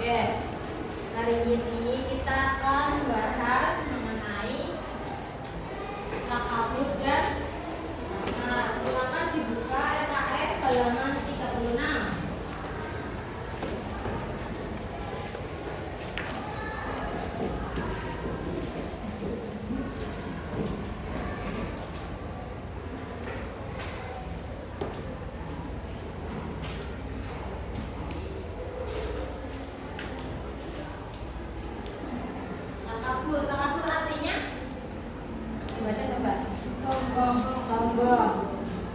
Oke, hari ini kita akan bahas mengenai takabur dan silakan dibuka LKS halaman 36. Takabur artinya baca coba. Sombong.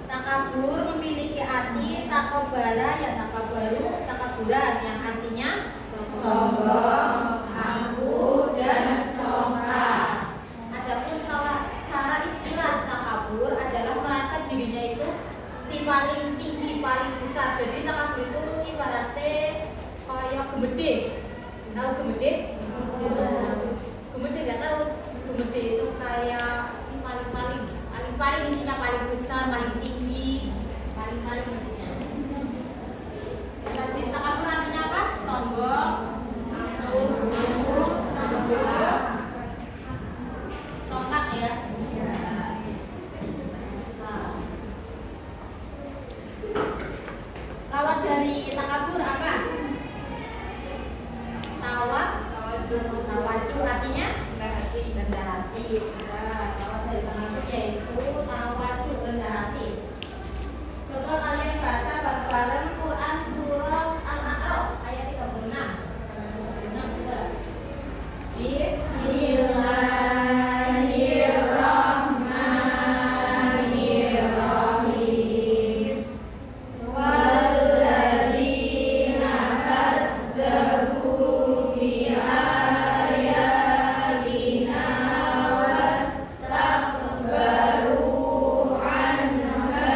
Takabur memiliki arti takobara ya takabaru, takaburan yang artinya sombong, angkuh dan congkak. Adapun secara istilah takabur adalah merasa dirinya itu si paling tinggi, paling besar. Jadi takabur itu ibaratnya kayak gemede. Tahu gemede? Gemede nggak tahu. Gemede itu kayak si paling intinya paling besar, paling tinggi, paling intinya. Jadi takabur artinya apa? Sombong, angkuh, congkak ya. Lawan dari takabur apa? Tawadu artinya rendah hati. Lawan dari takabur yaitu tawadu, rendah hati. Coba kalian baca bareng Quran surah Al-A'raf ayat 36. 36 coba. Bismillahirrahmanirrahim. Walladzina kadzdzabu biayatina wastakbaru anha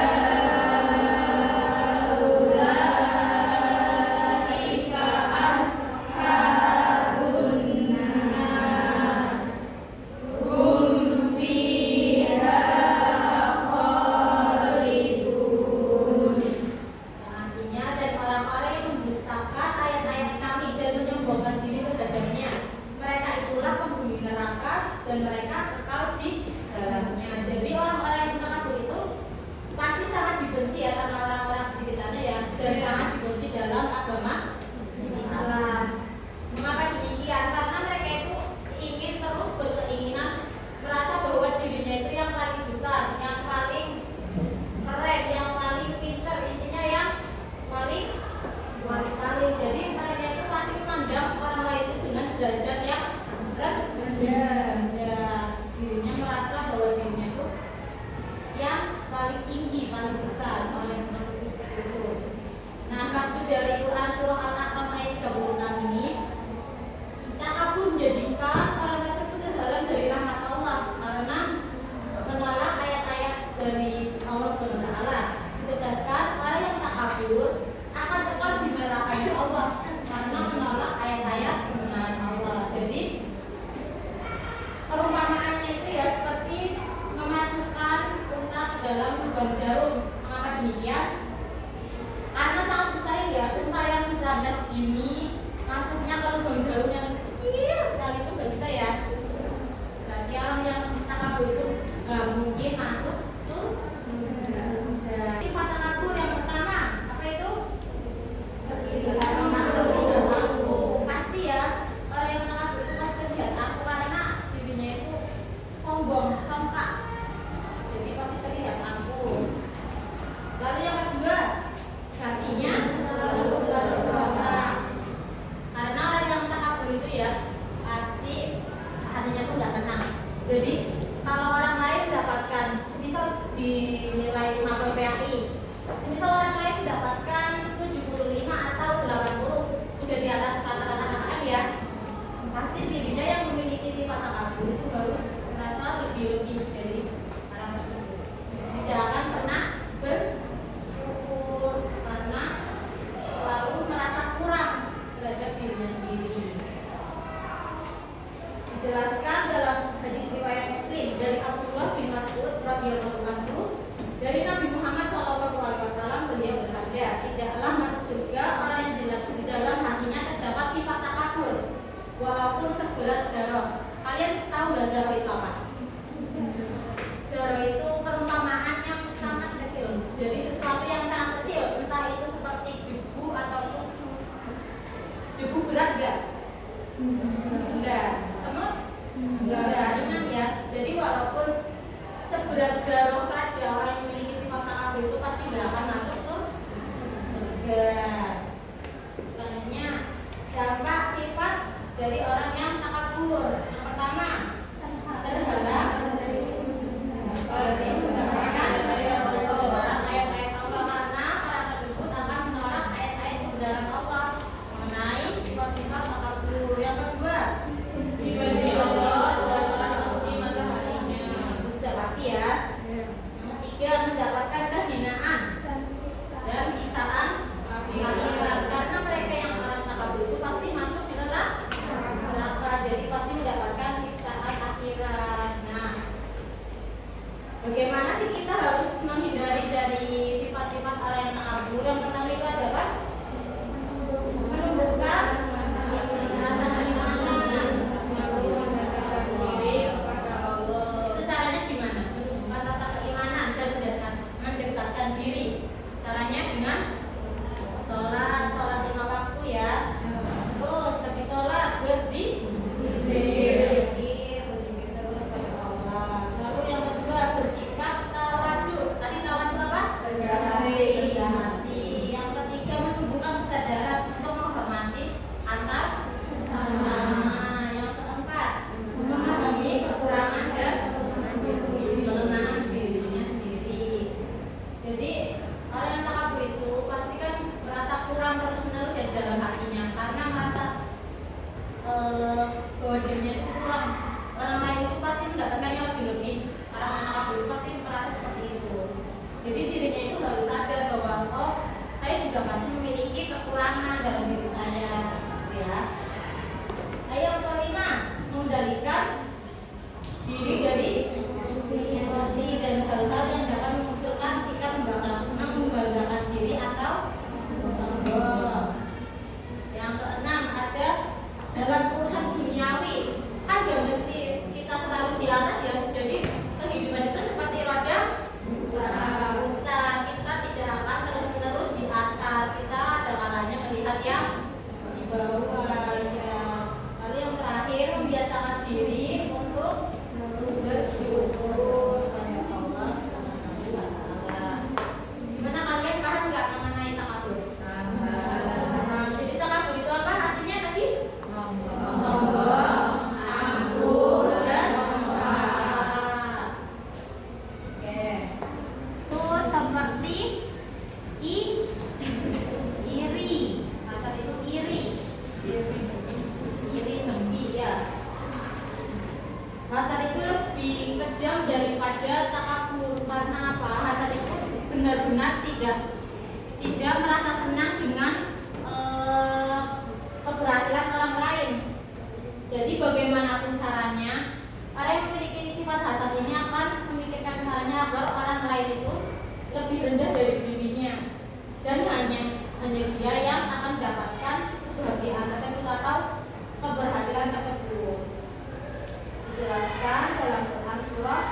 ulaika ashabun nar hum fiha khalidun. Artinya dan orang-orang yang mendustakan ayat-ayat kami dan menyombongkan diri terhadapnya, mereka itulah penghuni neraka dan mereka kekal di dalamnya. Jadi orang-orang yang takabur itu pasti sangat dibenci ya sama orang-orang di sekitarnya ya, dan sangat dibenci dalam agama Islam. Mengapa demikian? Karena mereka itu ingin terus berkeinginan merasa bahwa dirinya itu yang paling besar, yang paling keren, yang paling pinter, intinya yang paling. Jadi mereka itu pasti memandang orang lain itu dengan derajat yang rendah. Dirinya merasa Enggak. Semut? Enggak. Ringan ya. Jadi walaupun seberat zarah saja orang yang memiliki sifat takabur itu pasti tidak akan masuk surga. Selanjutnya, dampak sifat dari orang yang takabur. Yang pertama, terhalang dari mendapatkan dari Allah, ayat-ayat Allah, karena orang tersebut akan menolak ayat-ayat kebenaran Allah mengenai sifat-sifat takabur. Yang kedua, dibenci Allah dan memuji mataharinya. Itu sudah pasti ya. Yang ketiga, mendapatkan kehinaan dan siksaan akhirat, karena mereka yang orang takabur itu pasti masuk ke neraka, jadi pasti mendapatkan siksaan akhirat. Nah, bagaimana sih kita harus menghindari dari sifat-sifat orang yang takabur? Yang pertama itu adalah menumbuhkan rasa keimanan, mendekatkan diri kepada Allah. Itu caranya gimana? Menumbuhkan rasa keimanan dan mendekatkan diri. Caranya dengan sholat 5 waktu ya. Terus habis sholat berzikir terus kepada Allah. Lalu yang kedua, bersikap tawadhu. Tadi tawadhu apa? Rendah hati. Yang ketiga, menunjukkan kesadaran untuk menghormati antar sesama. Yang keempat, memahami kekurangan dan kelemahan dirinya sendiri. Jadi orang yang takabur itu pasti kan merasa kurang terus-menerus ya dalam hatinya, karena merasa bahwa dirinya itu kurang. Orang lain itu pasti mendapatkannya lebih-lebih. Orang yang takabur itu pasti merasa seperti itu. Jadi dirinya itu harus sadar bahwa oh, saya juga pasti memiliki kekurangan dalam diri saya, gitu ya. Nah, yang kelima, mengendalikan diri dari emosi dan hal-hal yang dapat memunculkan sikap membanggakan diri atau sombong. Yang keenam, ada dalam urusan duniawi, kan gak mesti kita selalu di atas ya. Jadi kehidupan itu seperti roda unta, kita tidak akan terus-menerus di atas. Kita ada kalanya melihat yang di bawah ya. Lalu yang terakhir, membiasakan diri untuk bersyukur pada Allah Subhanahu wa Ta'ala. Gimana kalian paham nggak mengenai takabur? Jadi takabur itu apa artinya tadi? Sombong, angkuh, dan sombong. Oke. Itu seperti iri. Hasad itu iri. Iri dengki ya. Hasad itu lebih kejam daripada takabur. Karena apa? Hasad itu benar-benar tidak merasa senang dengan keberhasilan orang lain. Jadi bagaimanapun caranya, orang yang memiliki sifat hasad ini akan memikirkan caranya agar orang lain itu lebih rendah dari dirinya, dan hanya dia yang akan mendapatkan kebahagiaan tersebut atau keberhasilan tersebut. Dijelaskan dalam Quran surah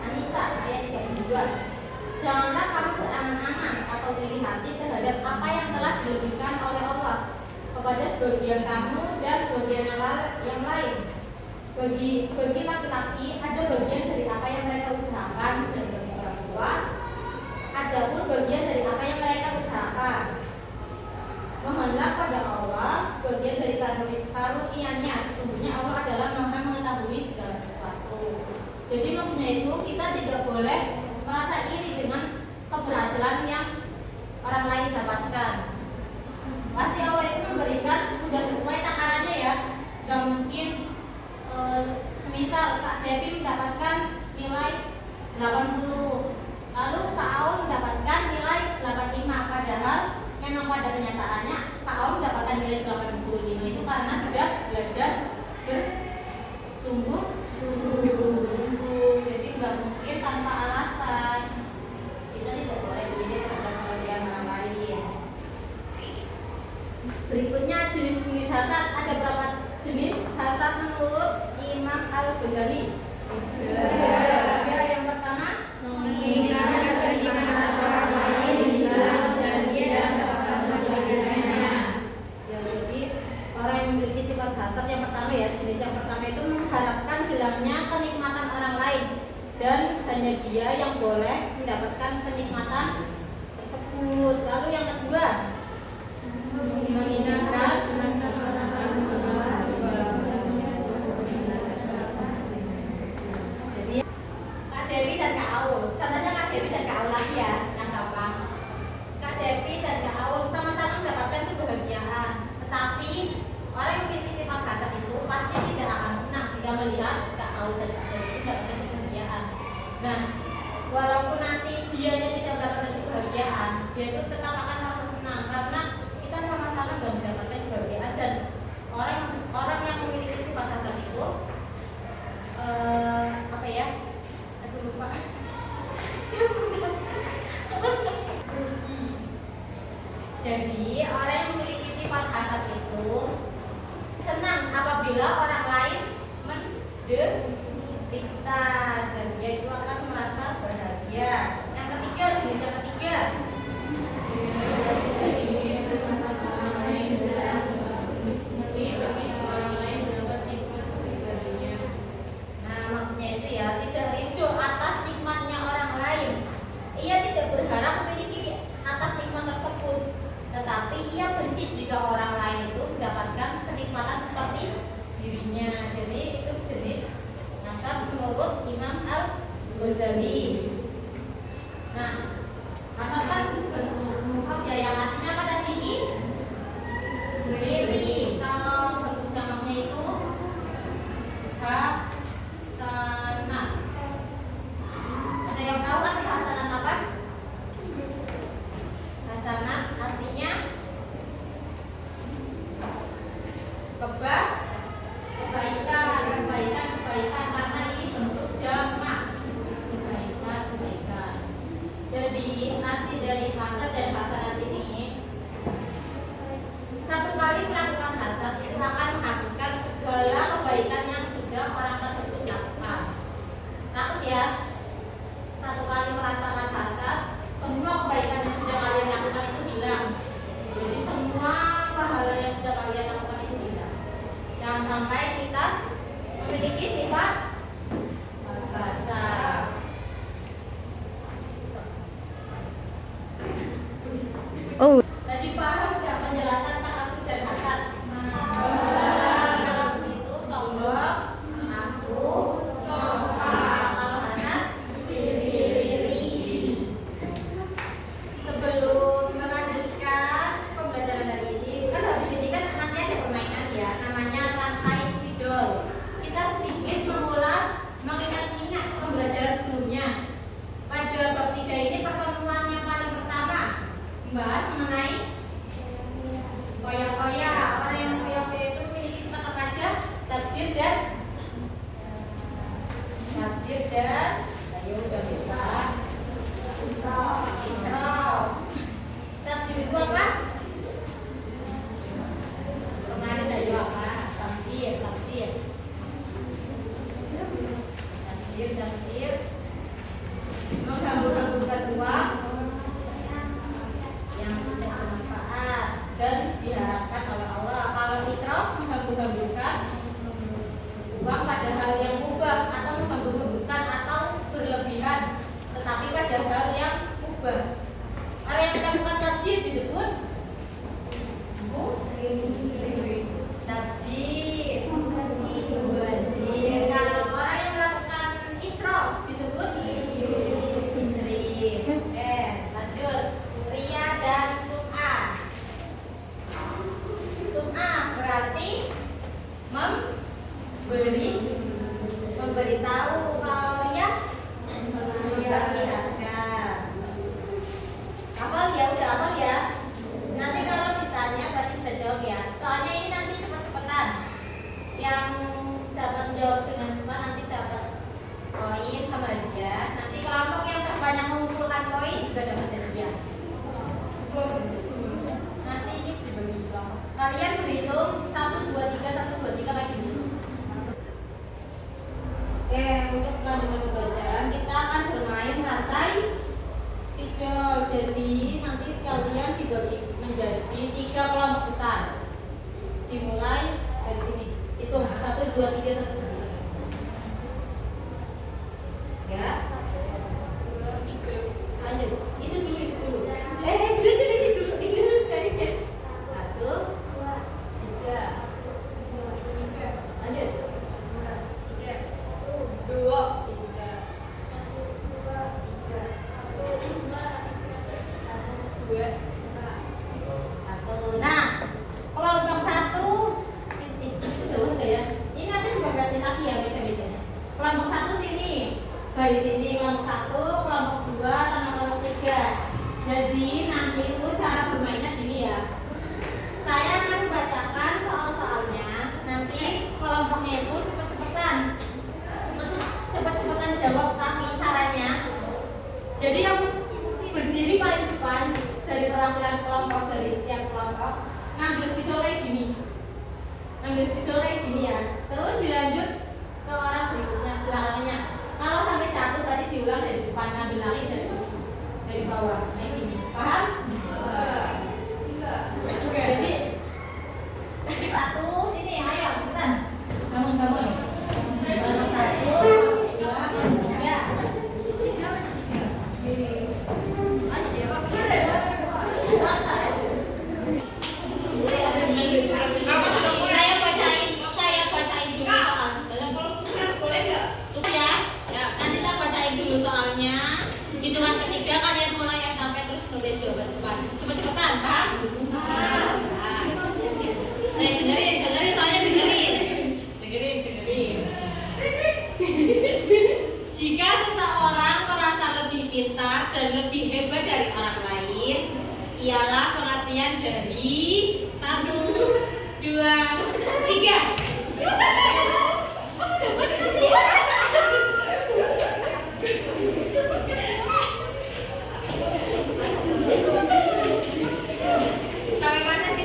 An-Nisa ayat 32. Janganlah kamu berangan-angan atau iri hati terhadap apa yang telah dilebihkan oleh Allah kepada sebagian kamu dan sebagian yang lain. Bagi laki-laki ada bagian dari apa yang mereka usahakan, dan bagi orang tua ada pun bagian dari apa yang mereka usahakan. Mohonlah pada Allah sebagian dari karunia-Nya. Sesungguhnya Allah adalah Maha mengetahui segala sesuatu. Jadi maksudnya itu kita tidak boleh merasa iri dengan keberhasilan yang orang lain dapatkan. Pasti Allah itu memberikan sudah sesuai takarannya ya. Gak mungkin semisal Kak Devi mendapatkan nilai 80, lalu Kak Aul mendapatkan nilai 85, padahal memang pada kenyataannya Kak Aul mendapatkan nilai 85 itu karena sudah belajar bersungguh-sungguh. Jadi nggak mungkin tanpa alasan. Kita tidak boleh iri terhadap kelebihan orang lain. Berikutnya jenis-jenis hasad. Ada berapa jenis hasad menurut Imam Al-Ghazali? Yang pertama, menginginkan keimanan orang lain dan dia mendapatkan kebahagiaannya. Ya, jadi orang yang memiliki sifat hasad yang pertama ya, jenis yang pertama itu mengharapkan hilangnya kenikmatan orang lain dan hanya dia yang boleh mendapatkan kenikmatan tersebut. Lalu yang kedua, menghinakan jadi Kak Dewi dan Kak Aul, contohnya Kak Dewi dan Kak Aul lagi ya, yang gampang. Kak Dewi dan Kak Aul sama-sama mendapatkan kebahagiaan, tetapi orang yang memiliki sifat hasad itu pasti tidak akan senang jika melihat Kak Aul dan Kak Dewi mendapatkan kebahagiaan. Nah, walaupun nanti dia yang tidak mendapatkan kebahagiaan, dia itu tetap akan merasa senang karena kita sama-sama tidak mendapatkan kebahagiaan. Dan orang yang memiliki sifat hasad itu apa ya? Aku lupa. Jadi orang yang memiliki sifat hasad itu senang apabila orang lain menderita dan dia itu akan merasa bahagia. Yang ketiga, jenis yang ketiga, nah maksudnya itu ya tidak rindu atas nikmatnya orang lain. Ia tidak berharap memiliki atas nikmat tersebut, tetapi ia benci jika orang lain itu mendapatkan kenikmatan seperti dirinya. Jadi itu jenis hasad menurut Imam Al-Ghazali. Nah, hasad kan bentuk mufrad ya, yang artinya apa tadi? Iri. Kalau bentuk jamaknya itu hasanat. Ada yang tahu arti hasanat apa? Hasanat artinya kebaikan karena ini bentuk jamak. Kebaikan. Jadi arti dari hasad dan hasanat ini, satu kali melakukan hasad itu akan menghapuskan segala kebaikan yang sudah orang tersebut lakukan. Takut ya? Satu kali merasakan hasad, semua kebaikan yang sudah kalian lakukan itu hilang. Jadi semua pahala yang sudah kalian lakukan itu hilang. Jangan sampai kita memiliki sifat hasad. Oh. Jadi paham nggak penjelasan takabur dan hasad? Takabur itu sombong, aku congkak. Kalau hasad iri. Sebelum melanjutkan pembelajaran hari ini, kan habis ini kan nanti ada permainan ya, namanya rantai spidol. Kita sedikit mengingat pembelajaran sebelumnya. Pada bab 3 ini pertemuan yang paling pertama membahas mengenai koya-koya. Orang yang koya-koya itu memiliki sifat apa aja? Tafsir dan ayo udah bisa Isra. Tafsir itu apa? Kemarin ayo apa? Tafsir menghambur-hamburkan uang yang tidak bermanfaat dan diharapkan oleh Allah. Kalau Isra menghambur-hamburkan uang pada hal yang mubah atau menghambur-hamburkan atau berlebihan, tetapi pada hal yang mubah. Orang yang melakukan tafsir disebut tafsir. Kalau orang yang melakukan Isra disebut isri. Lanjut, ria dan sum'ah. Sum'ah berarti memberitahu. Kalau ria memperlihatkan. Hafal ya, udah hafal ya. Nanti kalau ditanya berarti bisa jawab ya. Soalnya ini nanti cepet-cepetan. Yang dapat jawab dengan cepat nanti dapat koin sama hadiah. Nanti kelompok yang terbanyak mengumpulkan koin juga dapat hadiah. Nanti ini dibagi kelompok. Kalian berhitung 1, 2, 3, 1, 2, 3 lagi dulu. Oke, untuk kelanjutan pembelajaran kita akan bermain rantai spidol. Jadi nanti kalian dibagi menjadi 3 kelompok besar. Dimulai dari sini. 2, 3, 1, 2. Ya. Lanjut. Itu dulu. Berhenti dulu. Itu dulu sekali aja. 1, 2, 3. Lanjut. 3, 2, 3. 2, 1. Nah, kelompok 1 ya. Ini nanti juga ganti lagi ya meja-mejanya. Kelompok 1 sini. Dari sini kelompok 1, kelompok 2 sama kelompok 3. Jadi nanti itu cara bermainnya gini ya. Saya akan membacakan soal-soalnya. Nanti kelompoknya itu cepet-cepetan jawab, tapi caranya. Jadi yang berdiri paling depan dari perwakilan kelompok, dari setiap kelompok, ngambil spidol kayak gini ya. Terus dilanjut ke orang berikutnya, belakangnya. Kalau sampai jatuh berarti diulang dari depan, ngambil lagi dari bawah. Kayak gini. Paham? Jadi 1 sini, ayo cepetan. Bangun. 1, 2, 3. Hitungan ketiga kalian mulai estafet terus nulis jawaban depan. Cepet-cepetan, paham? Dengerin, soalnya dengerin. Jika seseorang merasa lebih pintar dan lebih hebat dari orang lain, ialah pengertian dari 1, 2, 3. Sampai mana sih?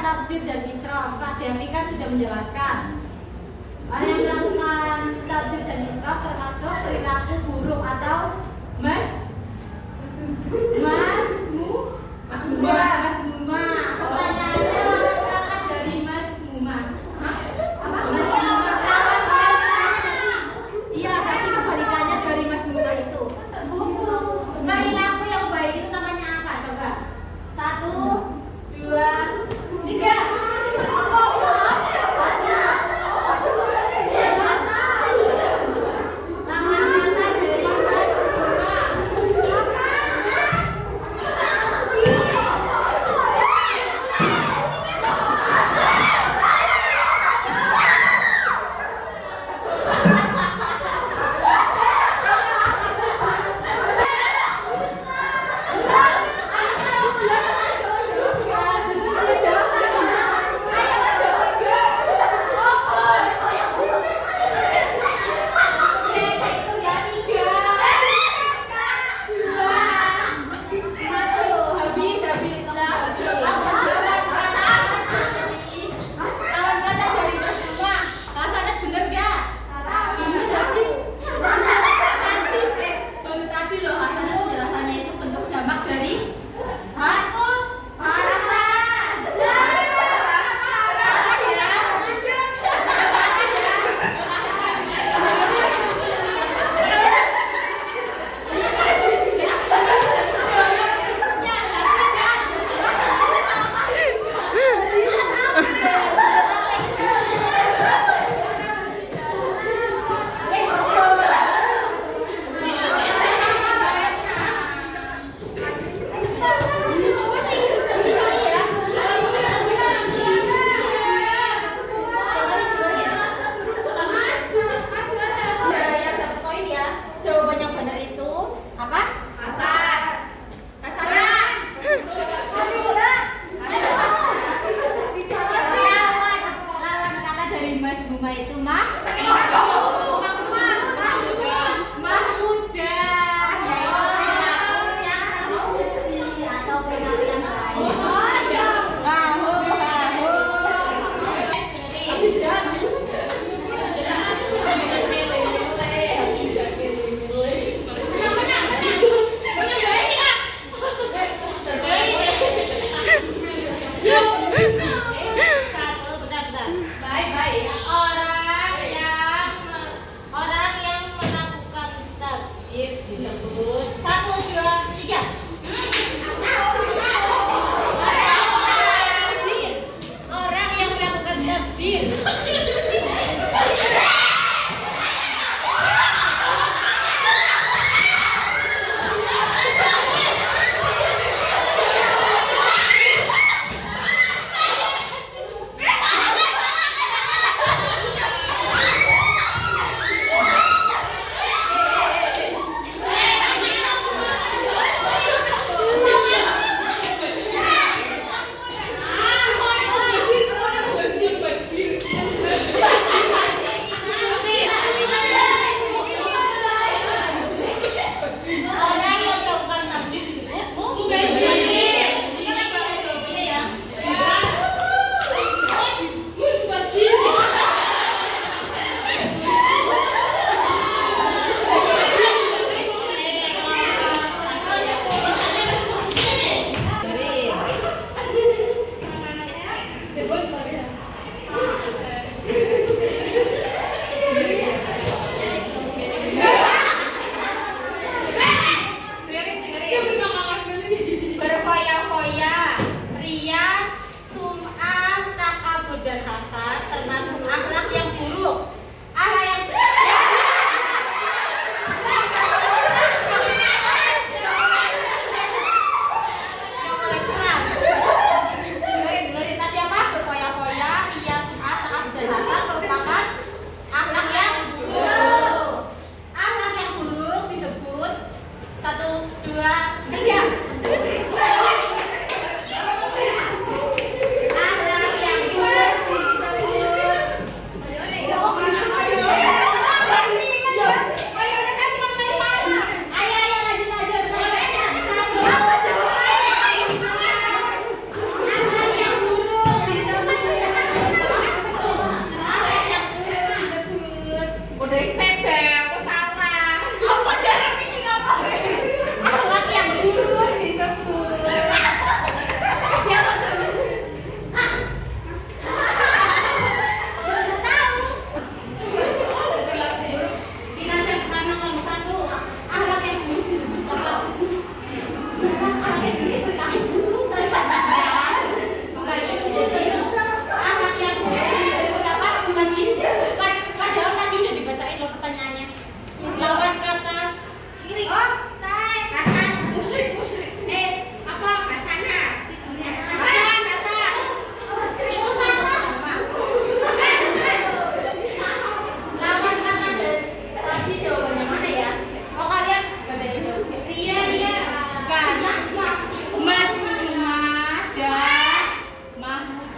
tafsir dan israf. Kak Devi kan sudah menjelaskan. Orang yang melakukan tafsir dan israf termasuk perilaku buruk atau masmuma. Pertanyaannya dari masmuma. Apa? Masmuma. Iya, berarti kebalikannya dari masmuma itu. Perilaku yang baik itu namanya apa? Coba. 1, 2, 3.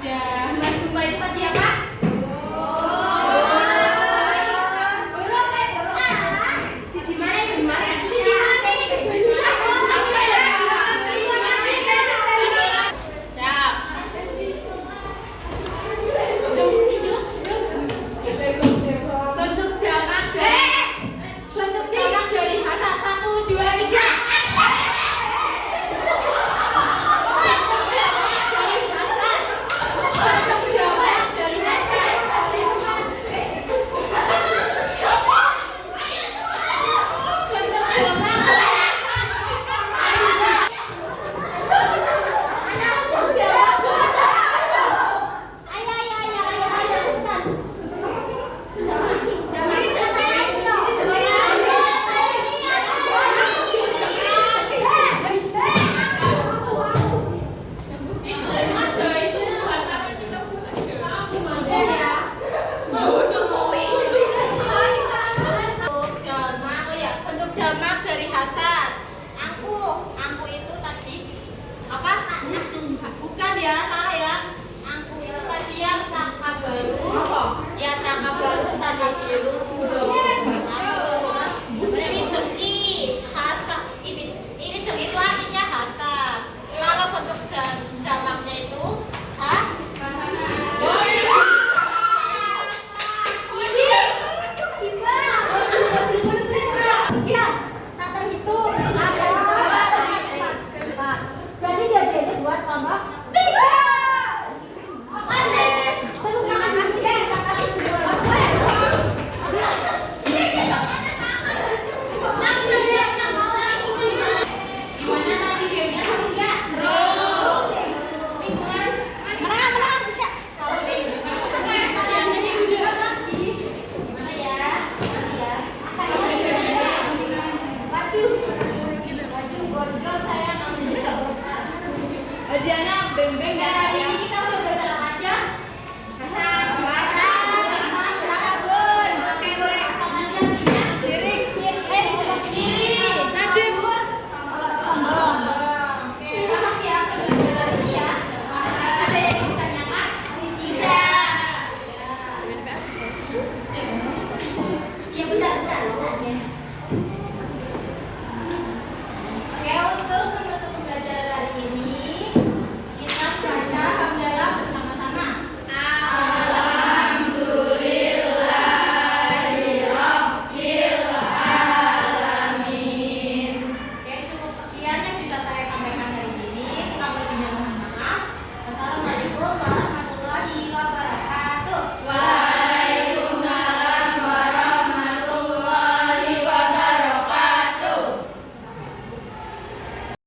Ya, Mas Sumba itu tadi apa?